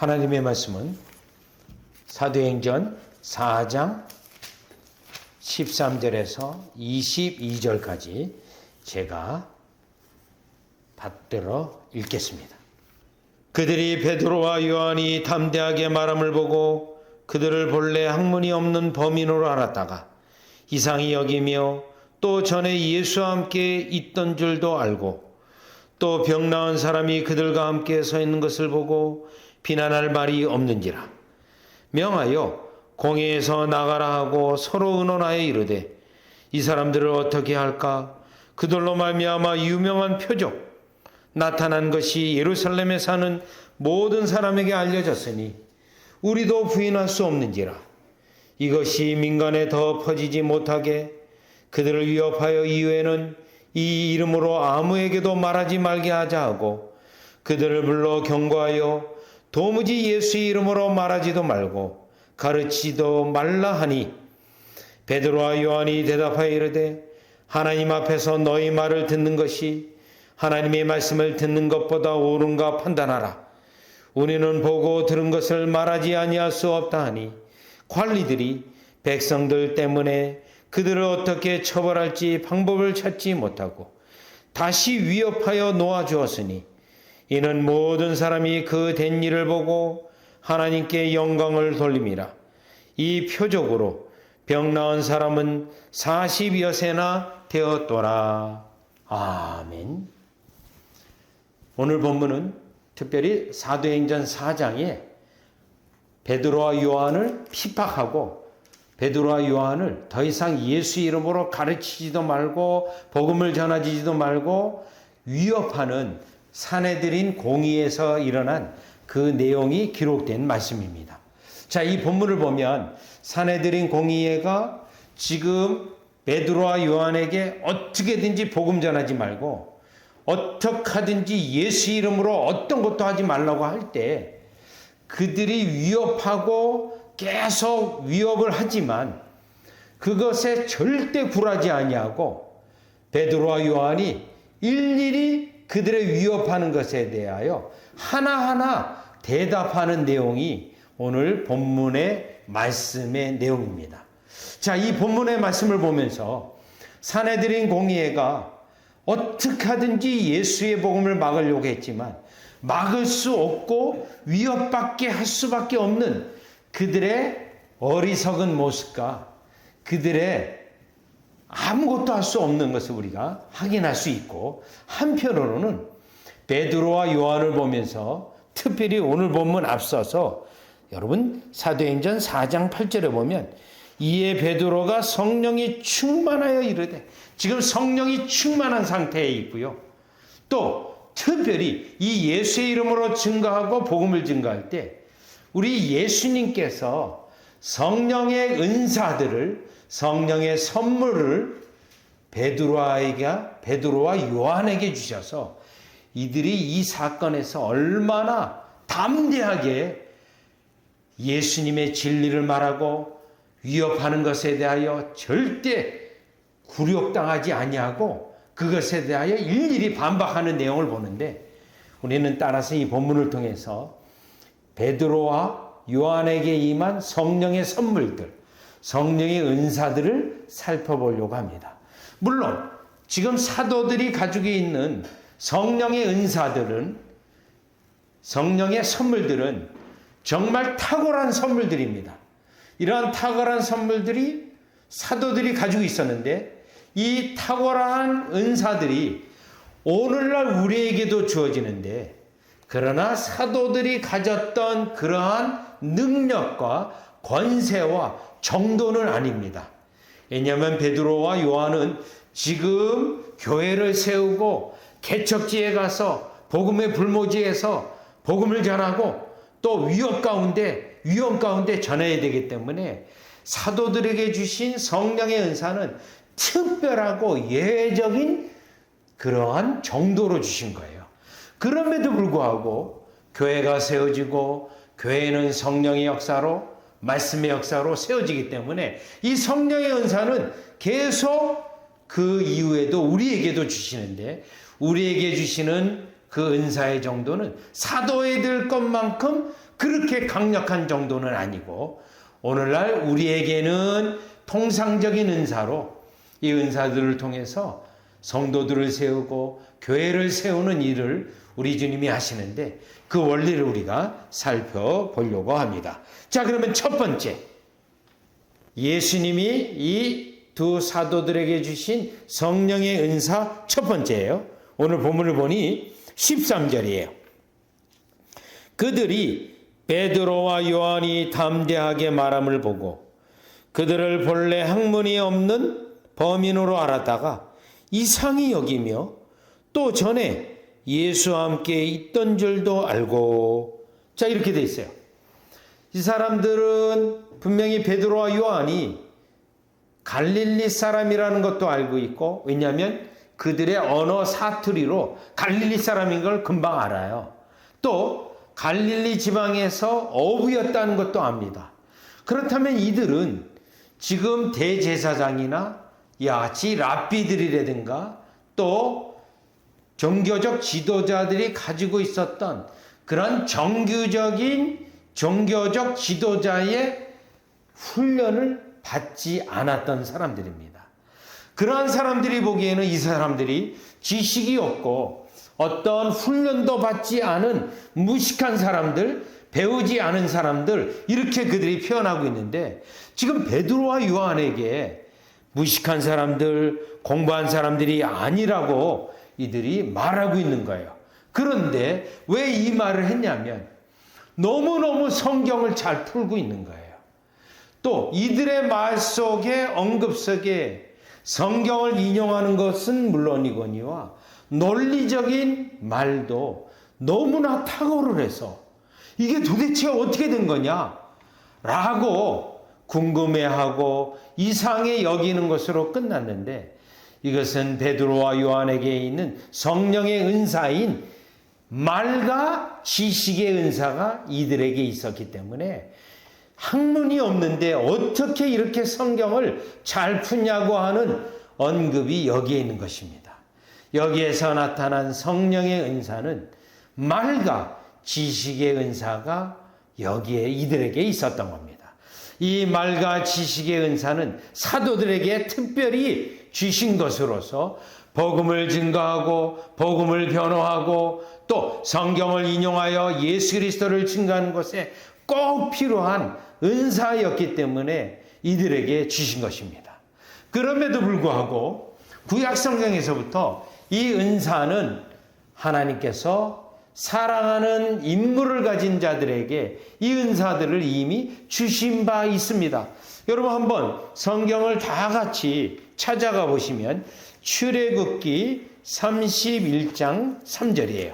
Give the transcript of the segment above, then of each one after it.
하나님의 말씀은 사도행전 4장 13절에서 22절까지 제가 받들어 읽겠습니다. 그들이 베드로와 요한이 담대하게 말함을 보고 그들을 본래 학문이 없는 범인으로 알았다가 이상히 여기며 또 전에 예수와 함께 있던 줄도 알고 또 병 나은 사람이 그들과 함께 서 있는 것을 보고 비난할 말이 없는지라 명하여 공회에서 나가라 하고 서로 의논하여 이르되 이 사람들을 어떻게 할까? 그들로 말미암아 유명한 표적 나타난 것이 예루살렘에 사는 모든 사람에게 알려졌으니 우리도 부인할 수 없는지라. 이것이 민간에 더 퍼지지 못하게 그들을 위협하여 이후에는 이 이름으로 아무에게도 말하지 말게 하자 하고 그들을 불러 경고하여 도무지 예수의 이름으로 말하지도 말고 가르치지도 말라 하니 베드로와 요한이 대답하여 이르되 하나님 앞에서 너희 말을 듣는 것이 하나님의 말씀을 듣는 것보다 옳은가 판단하라. 우리는 보고 들은 것을 말하지 아니할 수 없다 하니 관리들이 백성들 때문에 그들을 어떻게 처벌할지 방법을 찾지 못하고 다시 위협하여 놓아주었으니 이는 모든 사람이 그 된 일을 보고 하나님께 영광을 돌림이라. 이 표적으로 병 나은 사람은 40여 세나 되었더라. 아멘. 오늘 본문은 특별히 사도행전 4장에 베드로와 요한을 핍박하고 베드로와 요한을 더 이상 예수 이름으로 가르치지도 말고 복음을 전하지도 말고 위협하는 사내들인 공의에서 일어난 그 내용이 기록된 말씀입니다. 자, 이 본문을 보면 사내들인 공의회가 지금 베드로와 요한에게 어떻게든지 복음 전하지 말고 어떻게 하든지 예수 이름으로 어떤 것도 하지 말라고 할 때 그들이 위협하고 계속 위협을 하지만 그것에 절대 굴하지 아니하고 베드로와 요한이 일일이 그들의 위협하는 것에 대하여 하나하나 대답하는 내용이 오늘 본문의 말씀의 내용입니다. 자, 이 본문의 말씀을 보면서 사내들인 공의회가 어떻게 하든지 예수의 복음을 막으려고 했지만 막을 수 없고 위협받게 할 수밖에 없는 그들의 어리석은 모습과 그들의 아무것도 할 수 없는 것을 우리가 확인할 수 있고 한편으로는 베드로와 요한을 보면서 특별히 오늘 본문 앞서서 여러분 사도행전 4장 8절에 보면 이에 베드로가 성령이 충만하여 이르되 지금 성령이 충만한 상태에 있고요. 또 특별히 이 예수의 이름으로 증거하고 복음을 증거할 때 우리 예수님께서 성령의 은사들을 성령의 선물을 베드로와 요한에게 주셔서 이들이 이 사건에서 얼마나 담대하게 예수님의 진리를 말하고 위협하는 것에 대하여 절대 굴욕당하지 아니하고 그것에 대하여 일일이 반박하는 내용을 보는데 우리는 따라서 이 본문을 통해서 베드로와 요한에게 임한 성령의 선물들, 성령의 은사들을 살펴보려고 합니다. 물론 지금 사도들이 가지고 있는 성령의 은사들은 성령의 선물들은 정말 탁월한 선물들입니다. 이러한 탁월한 선물들이 사도들이 가지고 있었는데 이 탁월한 은사들이 오늘날 우리에게도 주어지는데 그러나 사도들이 가졌던 그러한 능력과 권세와 정도는 아닙니다. 왜냐하면 베드로와 요한은 지금 교회를 세우고 개척지에 가서 복음의 불모지에서 복음을 전하고 또 위험 가운데 전해야 되기 때문에 사도들에게 주신 성령의 은사는 특별하고 예외적인 그러한 정도로 주신 거예요. 그럼에도 불구하고 교회가 세워지고 교회는 성령의 역사로 말씀의 역사로 세워지기 때문에 이 성령의 은사는 계속 그 이후에도 우리에게도 주시는데 우리에게 주시는 그 은사의 정도는 사도에 들 것만큼 그렇게 강력한 정도는 아니고 오늘날 우리에게는 통상적인 은사로 이 은사들을 통해서 성도들을 세우고 교회를 세우는 일을 우리 주님이 하시는데 그 원리를 우리가 살펴보려고 합니다. 자, 그러면 첫 번째, 예수님이 이 두 사도들에게 주신 성령의 은사 첫 번째예요. 오늘 본문을 보니 13절이에요. 그들이 베드로와 요한이 담대하게 말함을 보고 그들을 본래 학문이 없는 범인으로 알았다가 이상히 여기며 또 전에 예수와 함께 있던 줄도 알고. 자, 이렇게 돼 있어요. 이 사람들은 분명히 베드로와 요한이 갈릴리 사람이라는 것도 알고 있고, 왜냐하면 그들의 언어 사투리로 갈릴리 사람인 걸 금방 알아요. 또 갈릴리 지방에서 어부였다는 것도 압니다. 그렇다면 이들은 지금 대제사장이나 이와 같이 랍비들이라든가 또 종교적 지도자들이 가지고 있었던 그런 정규적인 종교적 지도자의 훈련을 받지 않았던 사람들입니다. 그러한 사람들이 보기에는 이 사람들이 지식이 없고 어떤 훈련도 받지 않은 무식한 사람들, 배우지 않은 사람들, 이렇게 그들이 표현하고 있는데 지금 베드로와 요한에게 무식한 사람들, 공부한 사람들이 아니라고 이들이 말하고 있는 거예요. 그런데 왜 이 말을 했냐면 너무너무 성경을 잘 풀고 있는 거예요. 또 이들의 말 속에 언급 속에 성경을 인용하는 것은 물론이거니와 논리적인 말도 너무나 탁월을 해서 이게 도대체 어떻게 된 거냐 라고 궁금해하고 이상해 여기는 것으로 끝났는데 이것은 베드로와 요한에게 있는 성령의 은사인 말과 지식의 은사가 이들에게 있었기 때문에 학문이 없는데 어떻게 이렇게 성경을 잘 푸냐고 하는 언급이 여기에 있는 것입니다. 여기에서 나타난 성령의 은사는 말과 지식의 은사가 여기에 이들에게 있었던 겁니다. 이 말과 지식의 은사는 사도들에게 특별히 주신 것으로서 복음을 증거하고 복음을 변호하고 또 성경을 인용하여 예수 그리스도를 증거하는 것에 꼭 필요한 은사였기 때문에 이들에게 주신 것입니다. 그럼에도 불구하고 구약 성경에서부터 이 은사는 하나님께서 사랑하는 인물을 가진 자들에게 이 은사들을 이미 주신 바 있습니다. 여러분 한번 성경을 다 같이 찾아가 보시면 출애굽기 31장 3절이에요.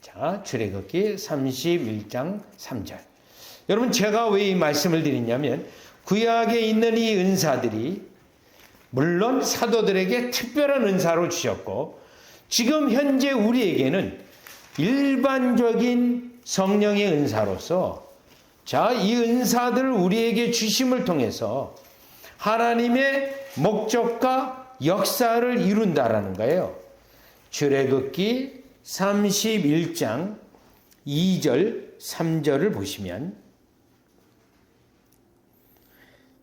자, 출애굽기 31장 3절. 여러분 제가 왜 이 말씀을 드리냐면 구약에 있는 이 은사들이 물론 사도들에게 특별한 은사로 주셨고 지금 현재 우리에게는 일반적인 성령의 은사로서 자, 이 은사들을 우리에게 주심을 통해서 하나님의 목적과 역사를 이룬다라는 거예요. 출애굽기 31장 2절 3절을 보시면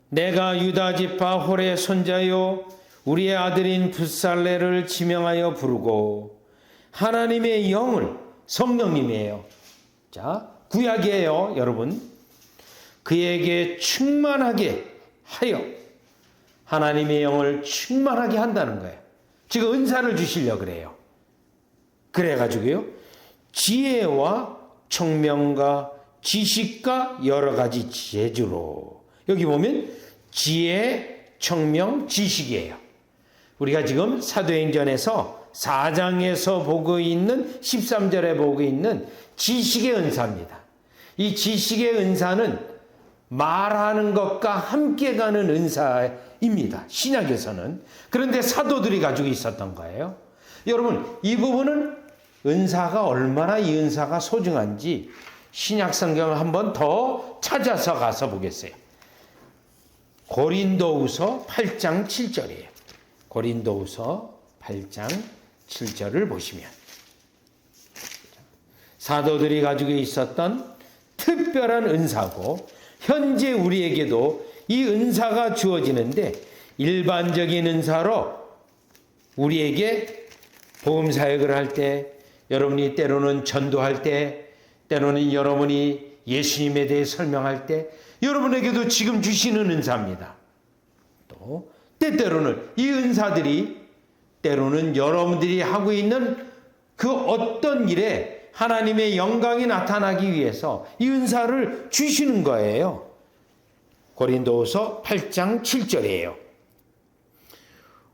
내가 유다 지파 홀의 손자요 우리의 아들인 붓살레를 지명하여 부르고 하나님의 영을 성령님이에요. 자, 구약이에요, 여러분. 그에게 충만하게 하여 하나님의 영을 충만하게 한다는 거예요. 지금 은사를 주시려고 그래요. 그래가지고요, 지혜와 총명과 지식과 여러 가지 재주로. 여기 보면 지혜, 총명, 지식이에요. 우리가 지금 사도행전에서 4장에서 보고 있는 13절에 보고 있는 지식의 은사입니다. 이 지식의 은사는 말하는 것과 함께 가는 은사입니다. 신약에서는. 그런데 사도들이 가지고 있었던 거예요. 여러분 이 부분은 은사가 얼마나 이 은사가 소중한지 신약 성경을 한번 더 찾아서 가서 보겠어요. 고린도후서 8장 7절이에요. 고린도후서 8장 7절을 보시면 사도들이 가지고 있었던 특별한 은사고 현재 우리에게도 이 은사가 주어지는데 일반적인 은사로 우리에게 복음 사역을 할 때 여러분이 때로는 전도할 때 때로는 여러분이 예수님에 대해 설명할 때 여러분에게도 지금 주시는 은사입니다. 또 때때로는 이 은사들이 때로는 여러분들이 하고 있는 그 어떤 일에 하나님의 영광이 나타나기 위해서 이 은사를 주시는 거예요. 고린도후서 8장 7절이에요.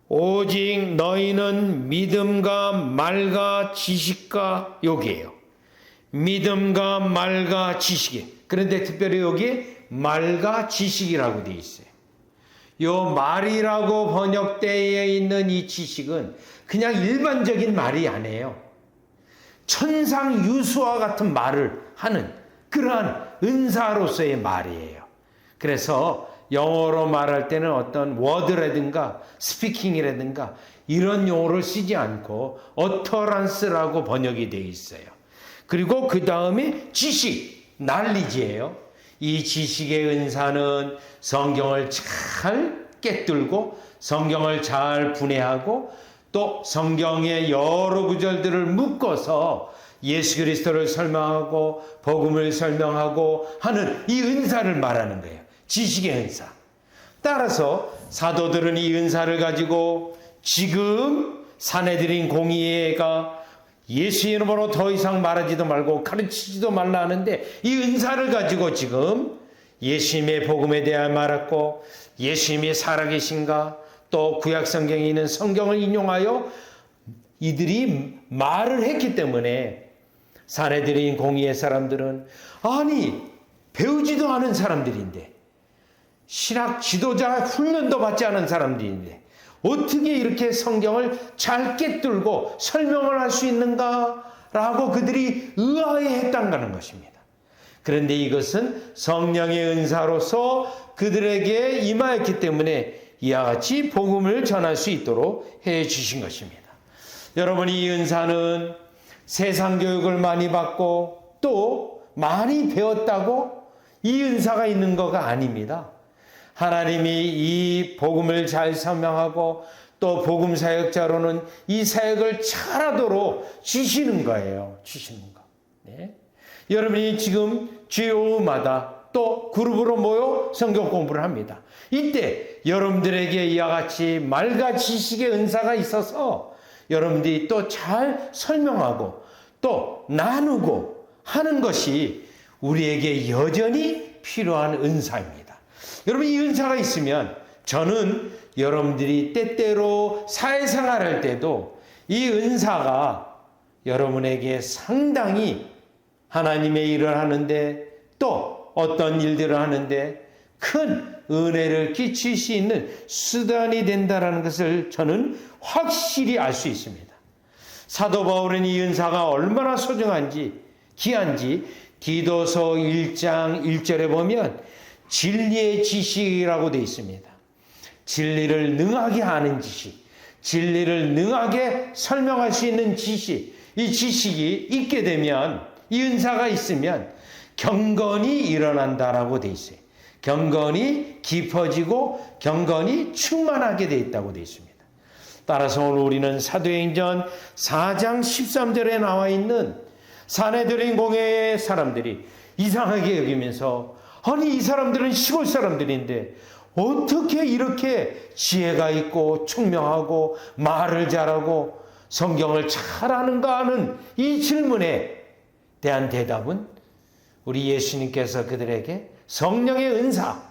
오직 너희는 믿음과 말과 지식과 여기에요. 믿음과 말과 지식이. 그런데 특별히 여기 말과 지식이라고 되어 있어요. 요 말이라고 번역되어 있는 이 지식은 그냥 일반적인 말이 아니에요. 천상유수와 같은 말을 하는 그러한 은사로서의 말이에요. 그래서 영어로 말할 때는 어떤 워드라든가 스피킹이라든가 이런 용어를 쓰지 않고 어터런스라고 번역이 되어 있어요. 그리고 그 다음에 지식, 날리지예요. 이 지식의 은사는 성경을 잘 꿰뚫고 성경을 잘 분해하고 또 성경의 여러 구절들을 묶어서 예수 그리스도를 설명하고 복음을 설명하고 하는 이 은사를 말하는 거예요. 지식의 은사. 따라서 사도들은 이 은사를 가지고 지금 사내들인 공의회가 예수 이름으로 더 이상 말하지도 말고 가르치지도 말라 하는데 이 은사를 가지고 지금 예수님의 복음에 대해 말했고 예수님이 살아계신가 또 구약성경에 있는 성경을 인용하여 이들이 말을 했기 때문에 사내들인 공의회 사람들은 아니 배우지도 않은 사람들인데 신학 지도자 훈련도 받지 않은 사람들인데 어떻게 이렇게 성경을 잘 꿰뚫고 설명을 할 수 있는가라고 그들이 의아해했다는 것입니다. 그런데 이것은 성령의 은사로서 그들에게 임하였기 때문에 이와 같이 복음을 전할 수 있도록 해 주신 것입니다. 여러분, 이 은사는 세상 교육을 많이 받고 또 많이 배웠다고 이 은사가 있는 거가 아닙니다. 하나님이 이 복음을 잘 설명하고 또 복음 사역자로는 이 사역을 잘하도록 주시는 거예요. 주시는 거. 네. 여러분이 지금 주요마다 또 그룹으로 모여 성경 공부를 합니다. 이때 여러분들에게 이와 같이 말과 지식의 은사가 있어서 여러분들이 또 잘 설명하고 또 나누고 하는 것이 우리에게 여전히 필요한 은사입니다. 여러분, 이 은사가 있으면 저는 여러분들이 때때로 사회생활할 때도 이 은사가 여러분에게 상당히 하나님의 일을 하는데 또 어떤 일들을 하는데 큰 은혜를 끼칠 수 있는 수단이 된다는 것을 저는 확실히 알 수 있습니다. 사도 바울은 이 은사가 얼마나 소중한지 귀한지 디도서 1장 1절에 보면 진리의 지식이라고 되어 있습니다. 진리를 능하게 아는 지식, 진리를 능하게 설명할 수 있는 지식, 이 지식이 있게 되면 이 은사가 있으면 경건이 일어난다라고 되어 있어요. 경건이 깊어지고 경건이 충만하게 되어 있다고 되어 있습니다. 따라서 오늘 우리는 사도행전 4장 13절에 나와 있는 사내들인 공회의 사람들이 이상하게 여기면서 아니 이 사람들은 시골 사람들인데 어떻게 이렇게 지혜가 있고 총명하고 말을 잘하고 성경을 잘 아는가 하는 이 질문에 대한 대답은 우리 예수님께서 그들에게 성령의 은사,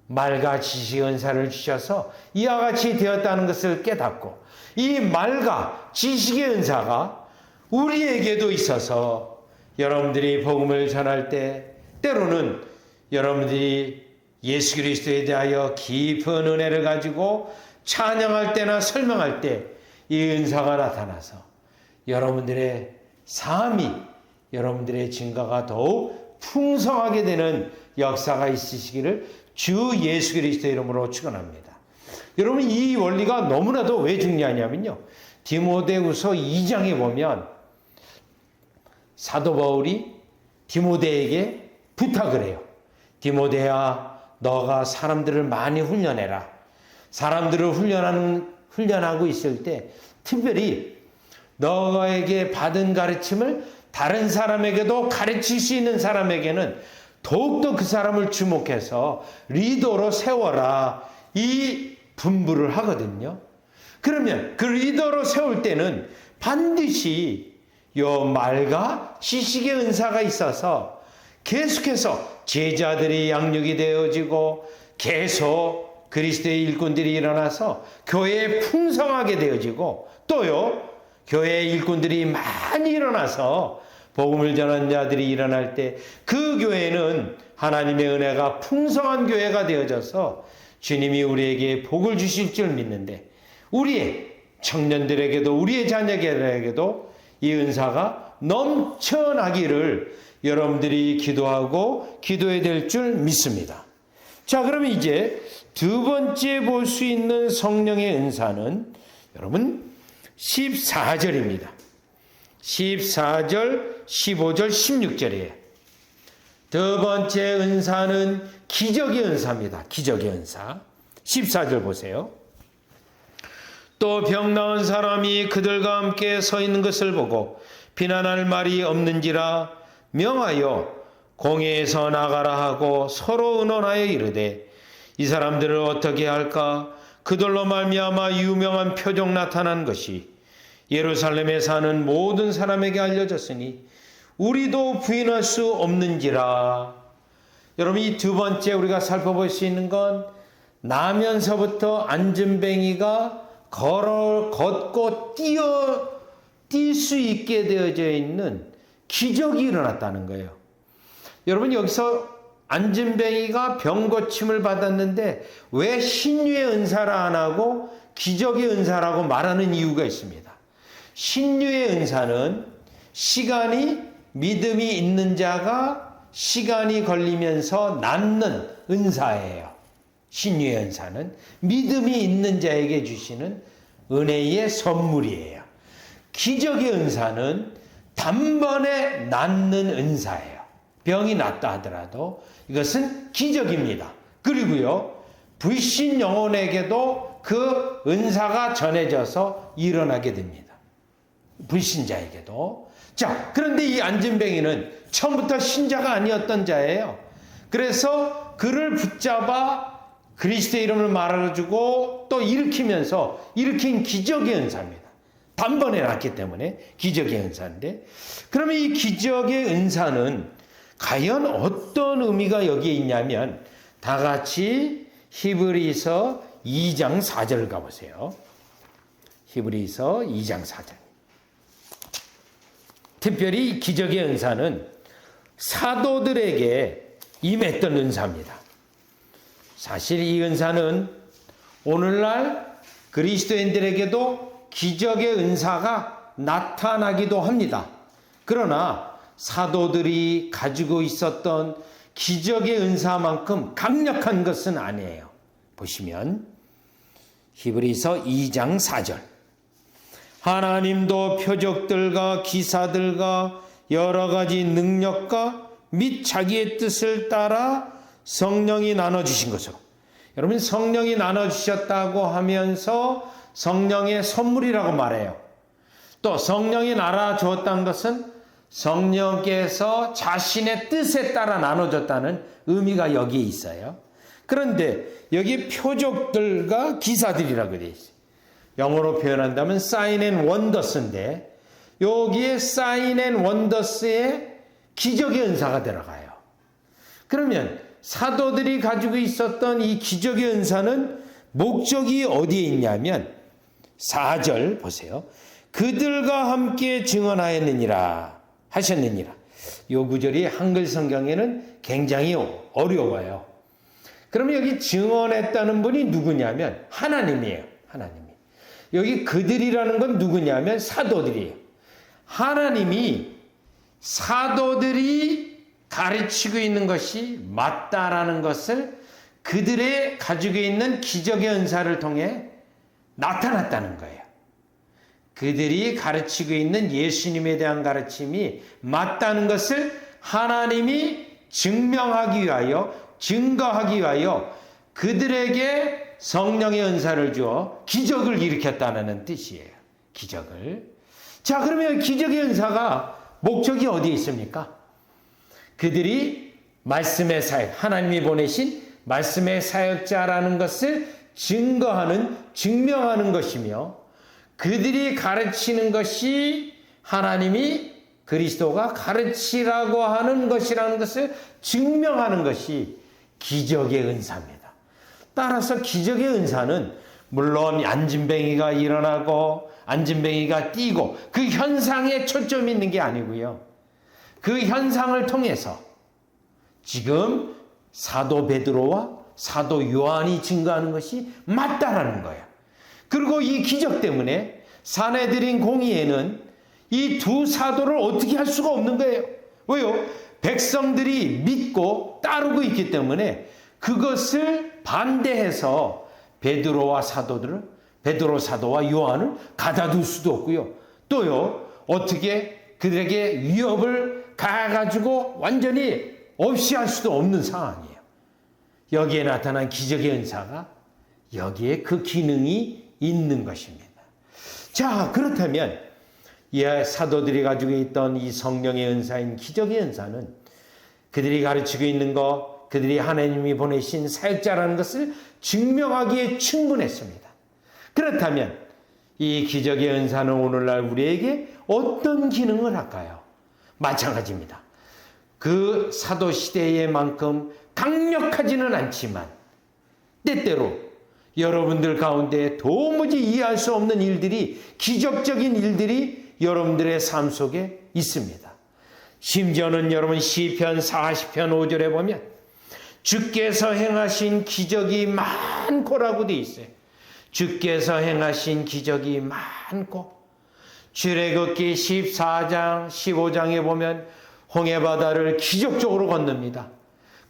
말과 지식의 은사를 주셔서 이와 같이 되었다는 것을 깨닫고 이 말과 지식의 은사가 우리에게도 있어서 여러분들이 복음을 전할 때 때로는 여러분들이 예수 그리스도에 대하여 깊은 은혜를 가지고 찬양할 때나 설명할 때 이 은사가 나타나서 여러분들의 삶이 여러분들의 증거가 더욱 풍성하게 되는 역사가 있으시기를 주 예수 그리스도 이름으로 축원합니다. 여러분, 이 원리가 너무나도 왜 중요하냐면요. 디모데후서 2장에 보면 사도 바울이 디모데에게 부탁을 해요. 디모데야, 너가 사람들을 많이 훈련해라. 사람들을 훈련하고 있을 때 특별히 너에게 받은 가르침을 다른 사람에게도 가르칠 수 있는 사람에게는 더욱더 그 사람을 주목해서 리더로 세워라. 이 분부를 하거든요. 그러면 그 리더로 세울 때는 반드시 요 말과 지식의 은사가 있어서 계속해서 제자들이 양육이 되어지고 계속 그리스도의 일꾼들이 일어나서 교회에 풍성하게 되어지고 또요 교회의 일꾼들이 많이 일어나서 복음을 전하는 자들이 일어날 때 그 교회는 하나님의 은혜가 풍성한 교회가 되어져서 주님이 우리에게 복을 주실 줄 믿는데 우리의 청년들에게도 우리의 자녀들에게도 이 은사가 넘쳐나기를 여러분들이 기도하고 기도해야 될 줄 믿습니다. 자, 그러면 이제 두 번째 볼 수 있는 성령의 은사는 여러분 14절입니다. 14절, 15절, 16절이에요. 두 번째 은사는 기적의 은사입니다. 기적의 은사. 14절 보세요. 또 병 나은 사람이 그들과 함께 서 있는 것을 보고 비난할 말이 없는지라 명하여 공회에서 나가라 하고 서로 의논하여 이르되 이 사람들을 어떻게 할까? 그들로 말미암아 유명한 표적 나타난 것이 예루살렘에 사는 모든 사람에게 알려졌으니 우리도 부인할 수 없는지라. 여러분, 이 두 번째 우리가 살펴볼 수 있는 건 나면서부터 안진뱅이가 걷고 뛸 수 있게 되어져 있는 기적이 일어났다는 거예요. 여러분, 여기서 안진뱅이가 병 고침을 받았는데 왜 신유의 은사라 안 하고 기적의 은사라고 말하는 이유가 있습니다. 신유의 은사는 믿음이 있는 자가 시간이 걸리면서 낫는 은사예요. 신유의 은사는 믿음이 있는 자에게 주시는 은혜의 선물이에요. 기적의 은사는 단번에 낫는 은사예요. 병이 낫다 하더라도 이것은 기적입니다. 그리고요, 불신 영혼에게도 그 은사가 전해져서 일어나게 됩니다. 불신자에게도. 자, 그런데 이 안진뱅이는 처음부터 신자가 아니었던 자예요. 그래서 그를 붙잡아 그리스도의 이름을 말해주고 또 일으킨 기적의 은사입니다. 단번에 났기 때문에 기적의 은사인데, 그러면 이 기적의 은사는 과연 어떤 의미가 여기에 있냐면 다 같이 히브리서 2장 4절을 가보세요. 히브리서 2장 4절. 특별히 기적의 은사는 사도들에게 임했던 은사입니다. 사실 이 은사는 오늘날 그리스도인들에게도 기적의 은사가 나타나기도 합니다. 그러나 사도들이 가지고 있었던 기적의 은사만큼 강력한 것은 아니에요. 보시면 히브리서 2장 4절. 하나님도 표적들과 기사들과 여러 가지 능력과 및 자기의 뜻을 따라 성령이 나눠주신 것으로. 여러분, 성령이 나눠주셨다고 하면서 성령의 선물이라고 말해요. 또 성령이 나눠주었다는 것은 성령께서 자신의 뜻에 따라 나눠줬다는 의미가 여기에 있어요. 그런데 여기 표적들과 기사들이라고 되어 있어요. 영어로 표현한다면 sign and wonders인데 여기에 sign and wonders에 기적의 은사가 들어가요. 그러면 사도들이 가지고 있었던 이 기적의 은사는 목적이 어디에 있냐면 4절 보세요. 그들과 함께 증언하였느니라 하셨느니라. 이 구절이 한글 성경에는 굉장히 어려워요. 그러면 여기 증언했다는 분이 누구냐면 하나님이에요. 하나님이. 여기 그들이라는 건 누구냐면 사도들이에요. 하나님이 사도들이 가르치고 있는 것이 맞다라는 것을 그들의 가지고 있는 기적의 은사를 통해 나타났다는 거예요. 그들이 가르치고 있는 예수님에 대한 가르침이 맞다는 것을 하나님이 증명하기 위하여, 증거하기 위하여 그들에게 성령의 은사를 주어 기적을 일으켰다는 뜻이에요. 기적을. 자, 그러면 기적의 은사가 목적이 어디에 있습니까? 그들이 말씀의 사역, 하나님이 보내신 말씀의 사역자라는 것을 증거하는, 증명하는 것이며, 그들이 가르치는 것이 하나님이 그리스도가 가르치라고 하는 것이라는 것을 증명하는 것이 기적의 은사입니다. 따라서 기적의 은사는 물론 안진뱅이가 일어나고 안진뱅이가 뛰고 그 현상에 초점이 있는 게 아니고요. 그 현상을 통해서 지금 사도 베드로와 사도 요한이 증거하는 것이 맞다라는 거예요. 그리고 이 기적 때문에 사내들인 공의회는 이 두 사도를 어떻게 할 수가 없는 거예요. 왜요? 백성들이 믿고 따르고 있기 때문에 그것을 반대해서 베드로 사도와 요한을 가다둘 수도 없고요. 또요, 어떻게 그들에게 위협을 가해가지고 완전히 없이 할 수도 없는 상황이에요. 여기에 나타난 기적의 은사가 여기에 그 기능이 있는 것입니다. 자, 그렇다면 사도들이 가지고 있던 이 성령의 은사인 기적의 은사는 그들이 가르치고 있는 것, 그들이 하나님이 보내신 사역자라는 것을 증명하기에 충분했습니다. 그렇다면 이 기적의 은사는 오늘날 우리에게 어떤 기능을 할까요? 마찬가지입니다. 그 사도시대에만큼 강력하지는 않지만 때때로 여러분들 가운데 도무지 이해할 수 없는 일들이, 기적적인 일들이 여러분들의 삶 속에 있습니다. 심지어는 여러분 시편 40편 5절에 보면 주께서 행하신 기적이 많고라고 되어 있어요. 주께서 행하신 기적이 많고, 출애굽기 14장 15장에 보면 홍해바다를 기적적으로 건넙니다.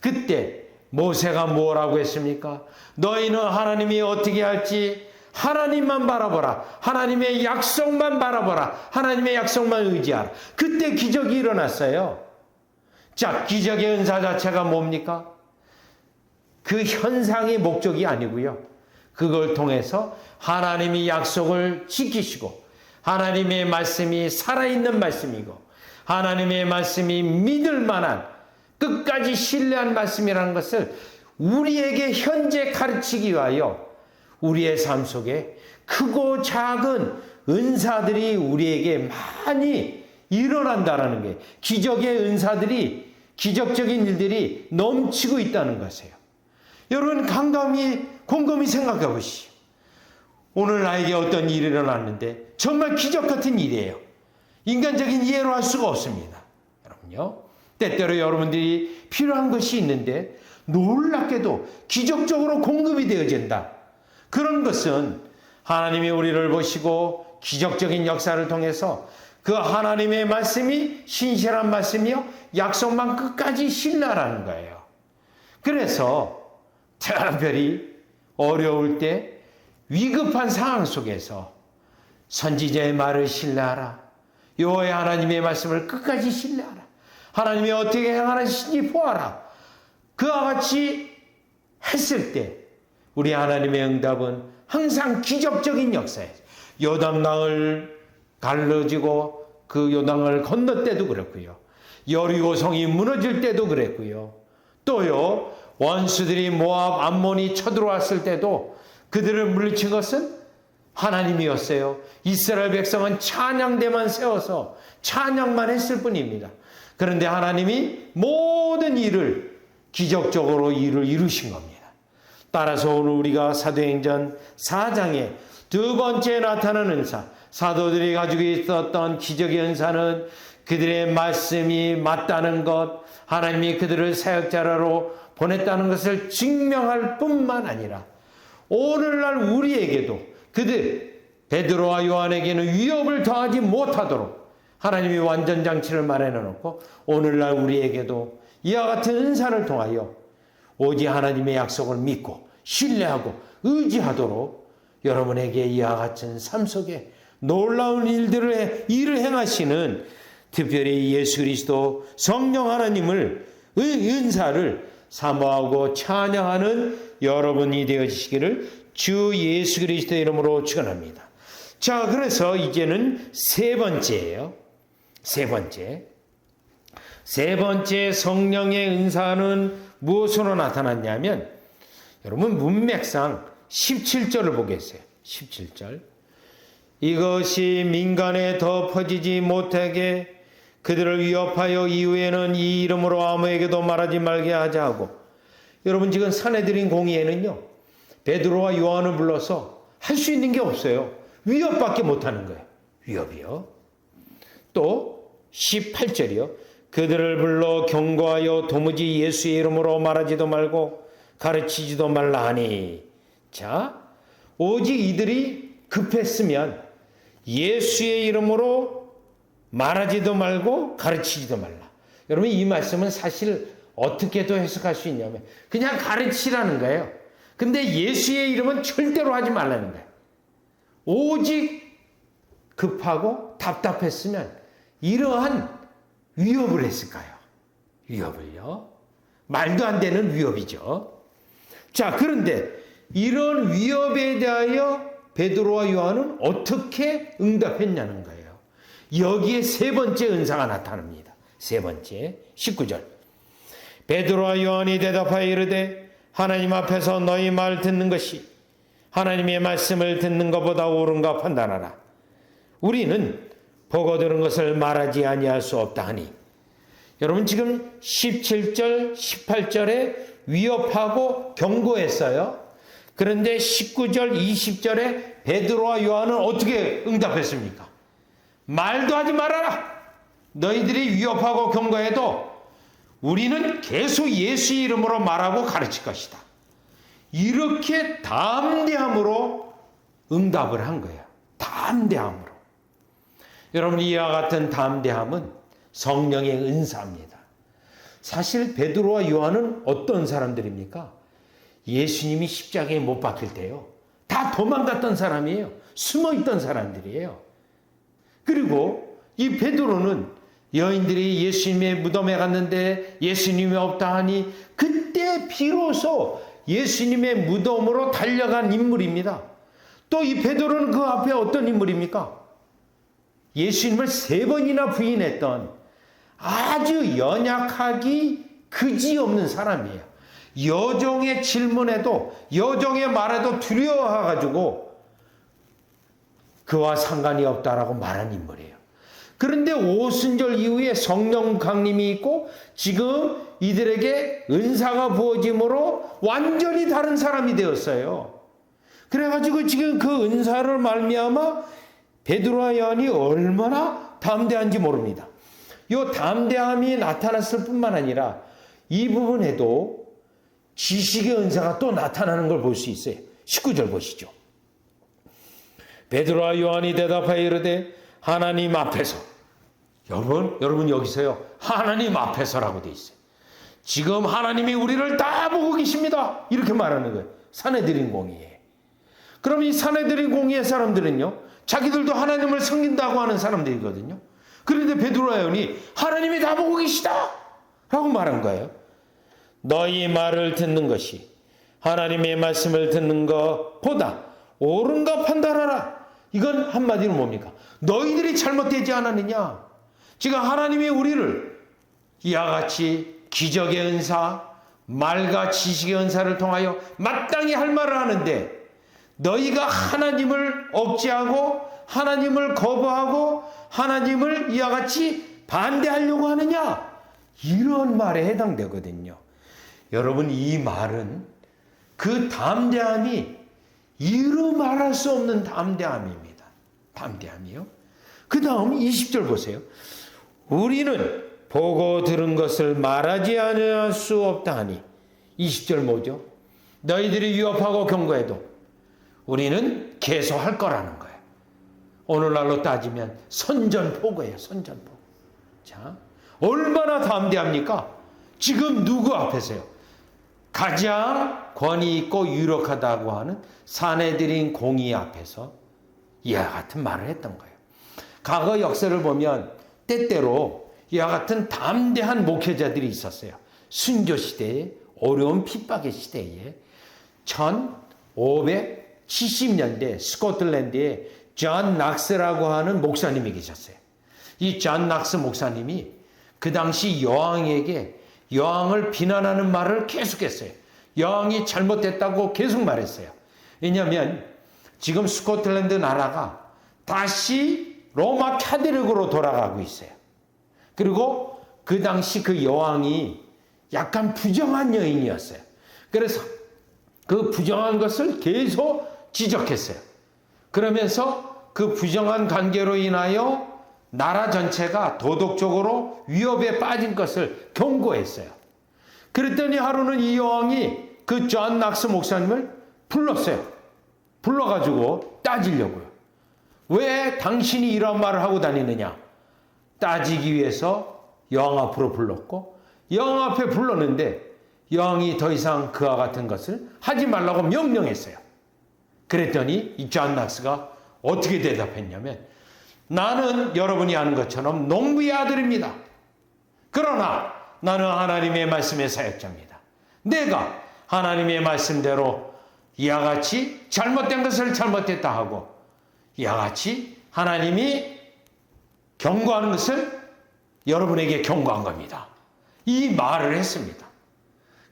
그때 모세가 뭐라고 했습니까? 너희는 하나님이 어떻게 할지 하나님만 바라보라. 하나님의 약속만 바라보라. 하나님의 약속만 의지하라. 그때 기적이 일어났어요. 자, 기적의 은사 자체가 뭡니까? 그 현상의 목적이 아니고요. 그걸 통해서 하나님이 약속을 지키시고 하나님의 말씀이 살아있는 말씀이고 하나님의 말씀이 믿을 만한 끝까지 신뢰한 말씀이라는 것을 우리에게 현재 가르치기 위하여 우리의 삶 속에 크고 작은 은사들이 우리에게 많이 일어난다라는 게, 기적의 은사들이, 기적적인 일들이 넘치고 있다는 것이에요. 여러분 곰곰이 생각해 보시죠. 오늘 나에게 어떤 일이 일어났는데 정말 기적 같은 일이에요. 인간적인 이해로 할 수가 없습니다. 여러분요, 때때로 여러분들이 필요한 것이 있는데 놀랍게도 기적적으로 공급이 되어진다. 그런 것은 하나님이 우리를 보시고 기적적인 역사를 통해서 그 하나님의 말씀이 신실한 말씀이요, 약속만 끝까지 신뢰하라는 거예요. 그래서 특별히 어려울 때, 위급한 상황 속에서 선지자의 말을 신뢰하라. 여호와의 하나님의 말씀을 끝까지 신뢰하라. 하나님이 어떻게 행하시는지 보아라. 그와 같이 했을 때 우리 하나님의 응답은 항상 기적적인 역사예요. 요단강을 갈라지고 그 요단강을 건널 때도 그랬고요. 여리고성이 무너질 때도 그랬고요. 또요, 원수들이 모압, 암몬이 쳐들어왔을 때도 그들을 물리친 것은 하나님이었어요. 이스라엘 백성은 찬양대만 세워서 찬양만 했을 뿐입니다. 그런데 하나님이 모든 일을 기적적으로 일을 이루신 겁니다. 따라서 오늘 우리가 사도행전 4장에 두 번째 나타나는 은사, 사도들이 가지고 있었던 기적의 은사는 그들의 말씀이 맞다는 것, 하나님이 그들을 사역자로 보냈다는 것을 증명할 뿐만 아니라 오늘날 우리에게도 그들 베드로와 요한에게는 위협을 더하지 못하도록 하나님이 완전장치를 마련해 놓고 오늘날 우리에게도 이와 같은 은사를 통하여 오직 하나님의 약속을 믿고 신뢰하고 의지하도록 여러분에게 이와 같은 삶 속에 놀라운 일을 행하시는 특별히 예수 그리스도 성령 하나님을 은사를 사모하고 찬양하는 여러분이 되어지시기를 주 예수 그리스도의 이름으로 축원합니다. 자, 그래서 이제는 세 번째예요. 세 번째 성령의 은사는 무엇으로 나타났냐면, 여러분 문맥상 17절을 보겠어요. 17절. 이것이 민간에 더 퍼지지 못하게 그들을 위협하여 이후에는 이 이름으로 아무에게도 말하지 말게 하자 하고. 여러분 지금 산헤드린 공의회는요, 베드로와 요한을 불러서 할 수 있는 게 없어요. 위협밖에 못하는 거예요. 위협이요. 또 18절이요. 그들을 불러 경고하여 도무지 예수의 이름으로 말하지도 말고 가르치지도 말라 하니. 자, 오직 이들이 급했으면 예수의 이름으로 말하지도 말고 가르치지도 말라. 여러분 이 말씀은 사실 어떻게도 해석할 수 있냐면 그냥 가르치라는 거예요. 근데 예수의 이름은 절대로 하지 말라는 거예요. 오직 급하고 답답했으면 이러한 위협을 했을까요? 위협을요? 말도 안 되는 위협이죠. 자, 그런데 이런 위협에 대하여 베드로와 요한은 어떻게 응답했냐는 거예요. 여기에 세 번째 은사가 나타납니다. 세 번째 19절. 베드로와 요한이 대답하여 이르되 하나님 앞에서 너희 말 듣는 것이 하나님의 말씀을 듣는 것보다 옳은가 판단하라. 우리는 보고 들은 것을 말하지 아니할 수 없다 하니. 여러분 지금 17절 18절에 위협하고 경고했어요. 그런데 19절 20절에 베드로와 요한은 어떻게 응답했습니까? 말도 하지 말아라. 너희들이 위협하고 경고해도 우리는 계속 예수 이름으로 말하고 가르칠 것이다. 이렇게 담대함으로 응답을 한 거예요. 담대함으로. 여러분 이와 같은 담대함은 성령의 은사입니다. 사실 베드로와 요한은 어떤 사람들입니까? 예수님이 십자가에 못 박힐 때요. 다 도망갔던 사람이에요. 숨어있던 사람들이에요. 그리고 이 베드로는 여인들이 예수님의 무덤에 갔는데 예수님이 없다 하니 그때 비로소 예수님의 무덤으로 달려간 인물입니다. 또 이 베드로는 그 앞에 어떤 인물입니까? 예수님을 3번이나 부인했던 아주 연약하기 그지없는 사람이에요. 여종의 질문에도 여종의 말에도 두려워해가지고 그와 상관이 없다라고 말한 인물이에요. 그런데 오순절 이후에 성령 강림이 있고 지금 이들에게 은사가 부어짐으로 완전히 다른 사람이 되었어요. 그래가지고 지금 그 은사를 말미암아 베드로와 요한이 얼마나 담대한지 모릅니다. 이 담대함이 나타났을 뿐만 아니라 이 부분에도 지식의 은사가 또 나타나는 걸 볼 수 있어요. 19절 보시죠. 베드로와 요한이 대답하여 이르되 하나님 앞에서. 여러분 여기서요. 하나님 앞에서라고 돼 있어요. 지금 하나님이 우리를 다 보고 계십니다. 이렇게 말하는 거예요. 산헤드린 공의회. 그럼 이 산헤드린 공의회 사람들은요. 자기들도 하나님을 섬긴다고 하는 사람들이거든요. 그런데 베드로와 요한이 하나님이 다 보고 계시다 라고 말한 거예요. 너희 말을 듣는 것이 하나님의 말씀을 듣는 것보다 옳은가 판단하라. 이건 한마디로 뭡니까? 너희들이 잘못되지 않았느냐. 지금 하나님이 우리를 이와 같이 기적의 은사, 말과 지식의 은사를 통하여 마땅히 할 말을 하는데 너희가 하나님을 억제하고 하나님을 거부하고 하나님을 이와 같이 반대하려고 하느냐? 이런 말에 해당되거든요. 여러분 이 말은 그 담대함이 이루 말할 수 없는 담대함입니다. 담대함이요. 그 다음 20절 보세요. 우리는 보고 들은 것을 말하지 않을 수 없다 하니 20절 뭐죠? 너희들이 위협하고 경고해도 우리는 계속 할 거라는 거예요. 오늘날로 따지면 선전포고예요. 선전포고. 자, 얼마나 담대합니까? 지금 누구 앞에서요? 가장 권위 있고 유력하다고 하는 산헤드린 공의 앞에서 이와 같은 말을 했던 거예요. 과거 역사를 보면 때때로 이와 같은 담대한 목회자들이 있었어요. 순교 시대에 어려운 핍박의 시대에 1570년대 스코틀랜드에 존 낙스라고 하는 목사님이 계셨어요. 이 존 낙스 목사님이 그 당시 여왕에게 여왕을 비난하는 말을 계속했어요. 여왕이 잘못됐다고 계속 말했어요. 왜냐하면 지금 스코틀랜드 나라가 다시 로마 카톨릭으로 돌아가고 있어요. 그리고 그 당시 그 여왕이 약간 부정한 여인이었어요. 그래서 그 부정한 것을 계속 지적했어요. 그러면서 그 부정한 관계로 인하여 나라 전체가 도덕적으로 위협에 빠진 것을 경고했어요. 그랬더니 하루는 이 여왕이 그 존 낙스 목사님을 불렀어요. 불러가지고 따지려고요. 왜 당신이 이런 말을 하고 다니느냐? 따지기 위해서 여왕 앞으로 불렀고, 여왕 앞에 불렀는데 여왕이 더 이상 그와 같은 것을 하지 말라고 명령했어요. 그랬더니 이 존 낙스가 어떻게 대답했냐면, 나는 여러분이 아는 것처럼 농부의 아들입니다. 그러나 나는 하나님의 말씀의 사역자입니다. 내가 하나님의 말씀대로 이와 같이 잘못된 것을 잘못됐다 하고, 이와 같이 하나님이 경고하는 것을 여러분에게 경고한 겁니다. 이 말을 했습니다.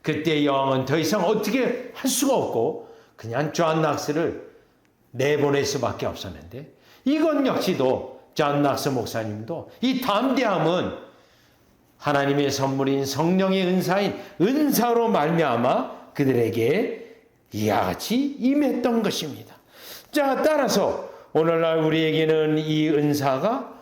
그때 여왕은 더 이상 어떻게 할 수가 없고 그냥 존 낙스를 내보낼 수밖에 없었는데, 이건 역시도 존 낙스 목사님도 이 담대함은 하나님의 선물인 성령의 은사인 은사로 말미암아 그들에게 이와 같이 임했던 것입니다. 자, 따라서 오늘날 우리에게는 이 은사가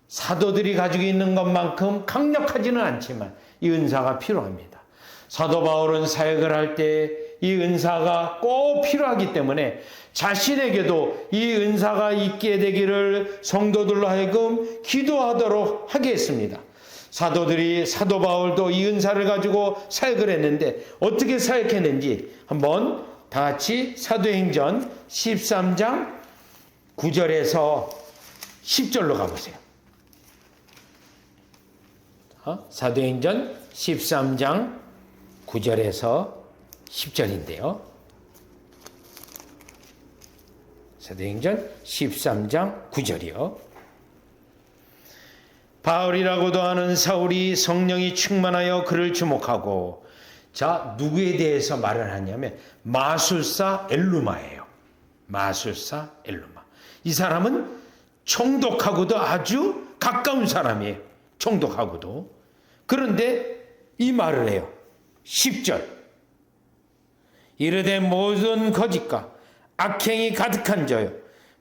사도들이 가지고 있는 것만큼 강력하지는 않지만 이 은사가 필요합니다. 사도 바울은 사역을 할 때 이 은사가 꼭 필요하기 때문에 자신에게도 이 은사가 있게 되기를 성도들로 하여금 기도하도록 하게 했습니다. 사도 바울도 이 은사를 가지고 사역을 했는데 어떻게 사역했는지 한번 다 같이 사도행전 13장 9절에서 10절로 가보세요. 사도행전 13장 9절에서 10절인데요. 사도행전 13장 9절이요. 바울이라고도 하는 사울이 성령이 충만하여 그를 주목하고, 자, 누구에 대해서 말을 하냐면 마술사 엘루마예요. 마술사 엘루마. 이 사람은 총독하고도 아주 가까운 사람이에요. 총독하고도. 그런데 이 말을 해요. 10절. 이르되 모든 거짓과 악행이 가득한 자요,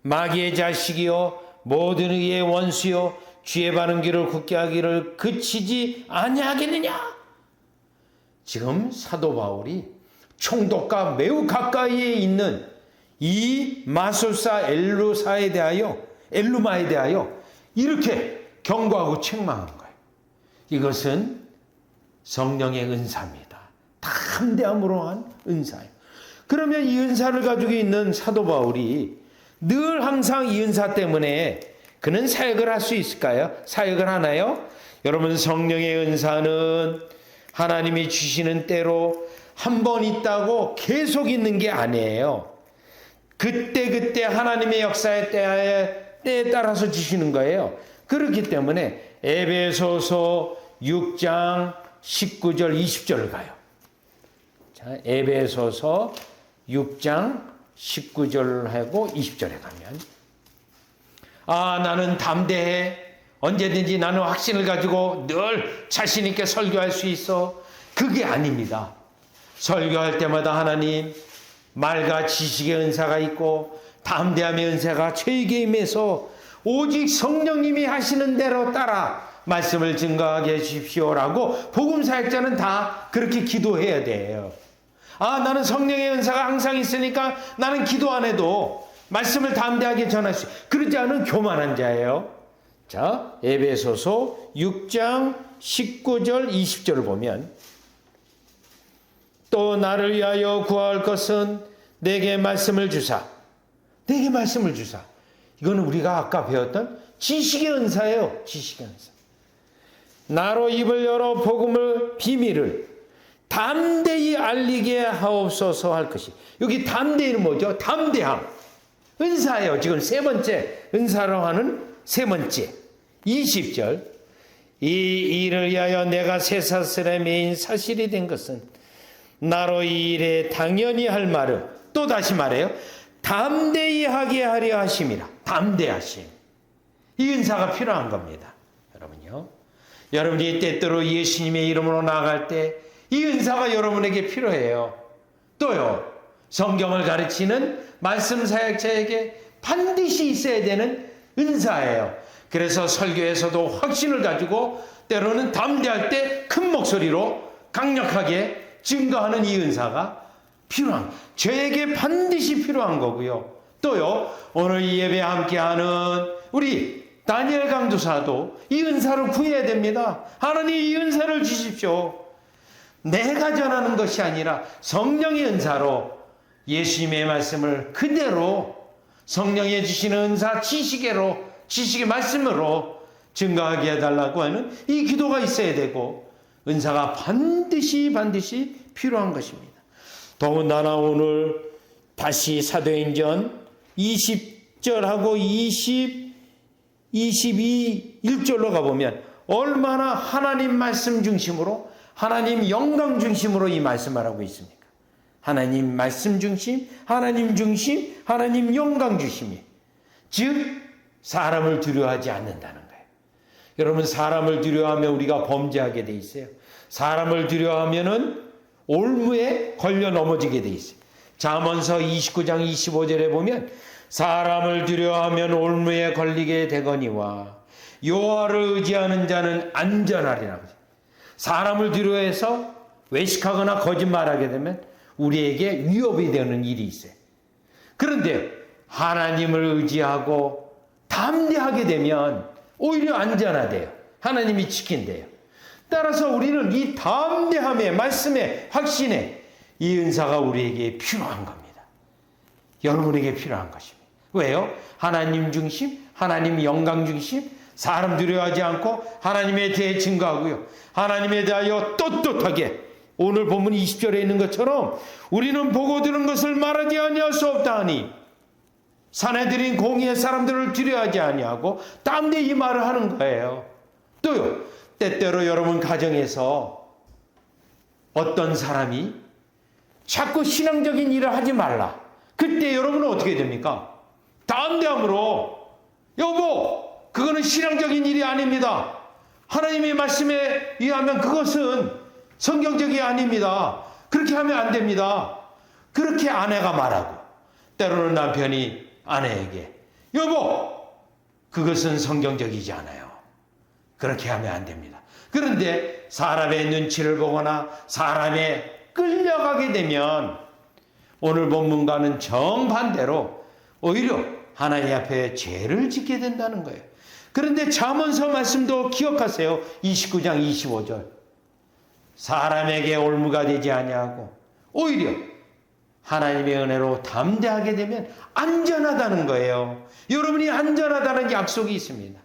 마귀의 자식이요, 모든 의의 원수요, 주의 바른 길을 굳게 하기를 그치지 아니하겠느냐. 지금 사도 바울이 총독과 매우 가까이에 있는 이 마술사 엘루마에 대하여 이렇게 경고하고 책망한 거예요. 이것은 성령의 은사입니다. 담대함으로 한 은사예요. 그러면 이 은사를 가지고 있는 사도 바울이 늘 항상 이 은사 때문에 그는 사역을 할 수 있을까요? 사역을 하나요? 여러분, 성령의 은사는 하나님이 주시는 때로 한 번 있다고 계속 있는 게 아니에요. 그때 하나님의 역사의 때에 따라서 주시는 거예요. 그렇기 때문에 에베소서 6장 19절 20절을 가요. 자, 에베소서 6장 19절하고 20절에 가면, 나는 담대해. 언제든지 나는 확신을 가지고 늘 자신 있게 설교할 수 있어. 그게 아닙니다. 설교할 때마다 하나님 말과 지식의 은사가 있고 담대함의 은사가 저에게 임해서 오직 성령님이 하시는 대로 따라 말씀을 증거하게 해주십시오라고 복음사역자는 다 그렇게 기도해야 돼요. 나는 성령의 은사가 항상 있으니까 나는 기도 안 해도 말씀을 담대하게 전할 수, 그러지 않은 교만한 자예요. 자, 에베소서 6장 19절 20절을 보면, 또 나를 위하여 구할 것은 내게 말씀을 주사. 이거는 우리가 아까 배웠던 지식의 은사예요. 지식의 은사. 나로 입을 열어 복음을 비밀을 담대히 알리게 하옵소서 할 것이. 여기 담대히는 뭐죠? 담대함. 은사예요. 지금 세 번째, 은사로 하는 세 번째. 20절. 이 일을 위하여 내가 쇠사슬에 매인 사실이 된 것은 나로 이 일에 당연히 할 말을 또 다시 말해요. 담대히 하게 하려 하심이라. 담대하심. 이 은사가 필요한 겁니다. 여러분요. 여러분이 때때로 예수님의 이름으로 나아갈 때 이 은사가 여러분에게 필요해요. 또요. 성경을 가르치는 말씀 사역자에게 반드시 있어야 되는 은사예요. 그래서 설교에서도 확신을 가지고 때로는 담대할 때 큰 목소리로 강력하게 증거하는 이 은사가 필요한, 저에게 반드시 필요한 거고요. 또요, 오늘 이 예배 함께하는 우리 다니엘 강도사도 이 은사를 구해야 됩니다. 하나님 이 은사를 주십시오. 내가 전하는 것이 아니라 성령의 은사로 예수님의 말씀을 그대로 성령이 주시는 은사 지식의 말씀으로 증거하게 해달라고 하는 이 기도가 있어야 되고 은사가 반드시 필요한 것입니다. 더군다나 오늘 다시 사도행전 20절하고 1절로 가보면 얼마나 하나님 말씀 중심으로 하나님 영광 중심으로 이 말씀을 하고 있습니까? 하나님 말씀 중심, 하나님 중심, 하나님 영광 중심이. 즉 사람을 두려워하지 않는다는 거예요. 여러분 사람을 두려워하면 우리가 범죄하게 돼 있어요. 사람을 두려워하면은 올무에 걸려 넘어지게 돼 있어요. 잠언서 29장 25절에 보면 사람을 두려워하면 올무에 걸리게 되거니와 여호와를 의지하는 자는 안전하리라. 사람을 두려워해서 외식하거나 거짓말하게 되면 우리에게 위협이 되는 일이 있어요. 그런데 하나님을 의지하고 담대하게 되면 오히려 안전하대요. 하나님이 지킨대요. 따라서 우리는 이 담대함의 말씀의 확신에 이 은사가 우리에게 필요한 겁니다. 여러분에게 필요한 것입니다. 왜요? 하나님 중심, 하나님 영광 중심, 사람 두려워하지 않고 하나님에 대해 증거하고요. 하나님에 대하여 떳떳하게 오늘 본문 20절에 있는 것처럼 우리는 보고 들은 것을 말하지 아니할 수 없다 하니 산에 들인 공의의 사람들을 두려워하지 아니하고 담대히 이 말을 하는 거예요. 또요. 때때로 여러분 가정에서 어떤 사람이 자꾸 신앙적인 일을 하지 말라. 그때 여러분은 어떻게 됩니까? 담대함으로 여보 그거는 신앙적인 일이 아닙니다. 하나님의 말씀에 의하면 그것은 성경적이 아닙니다. 그렇게 하면 안 됩니다. 그렇게 아내가 말하고 때로는 남편이 아내에게 여보 그것은 성경적이지 않아요. 그렇게 하면 안 됩니다. 그런데 사람의 눈치를 보거나 사람에 끌려가게 되면 오늘 본문과는 정반대로 오히려 하나님 앞에 죄를 짓게 된다는 거예요. 그런데 잠언서 말씀도 기억하세요. 29장 25절. 사람에게 올무가 되지 아니하고 오히려 하나님의 은혜로 담대하게 되면 안전하다는 거예요. 여러분이 안전하다는 약속이 있습니다.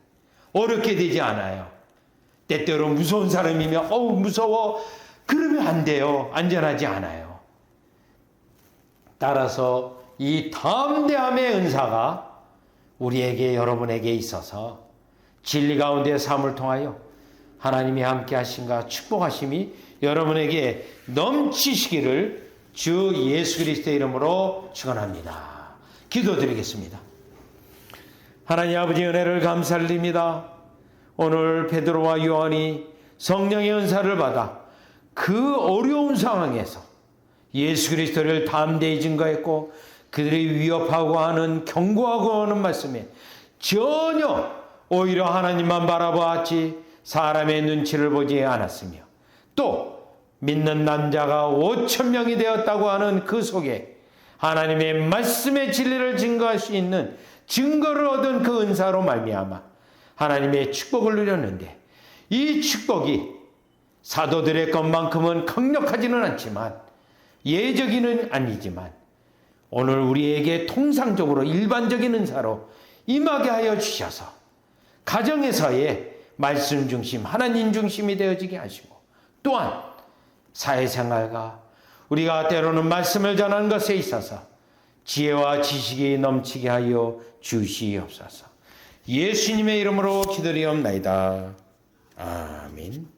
어렵게 되지 않아요. 때때로 무서운 사람이면 무서워. 그러면 안 돼요. 안전하지 않아요. 따라서 이 담대함의 은사가 우리에게 여러분에게 있어서 진리 가운데 삶을 통하여 하나님이 함께 하신가 축복하심이 여러분에게 넘치시기를 주 예수 그리스도의 이름으로 축원합니다. 기도드리겠습니다. 하나님 아버지 은혜를 감사드립니다. 오늘 베드로와 요한이 성령의 은사를 받아 그 어려운 상황에서 예수 그리스도를 담대히 증거했고 그들이 위협하고 하는 경고하고 하는 말씀에 전혀 오히려 하나님만 바라보았지 사람의 눈치를 보지 않았으며 또 믿는 남자가 5,000명이 되었다고 하는 그 속에 하나님의 말씀의 진리를 증거할 수 있는 증거를 얻은 그 은사로 말미암아 하나님의 축복을 누렸는데 이 축복이 사도들의 것만큼은 강력하지는 않지만 예적이는 아니지만 오늘 우리에게 통상적으로 일반적인 은사로 임하게 하여 주셔서 가정에서의 말씀 중심, 하나님 중심이 되어지게 하시고 또한 사회생활과 우리가 때로는 말씀을 전하는 것에 있어서 지혜와 지식이 넘치게 하여 주시옵소서. 예수님의 이름으로 기도리옵나이다. 아멘.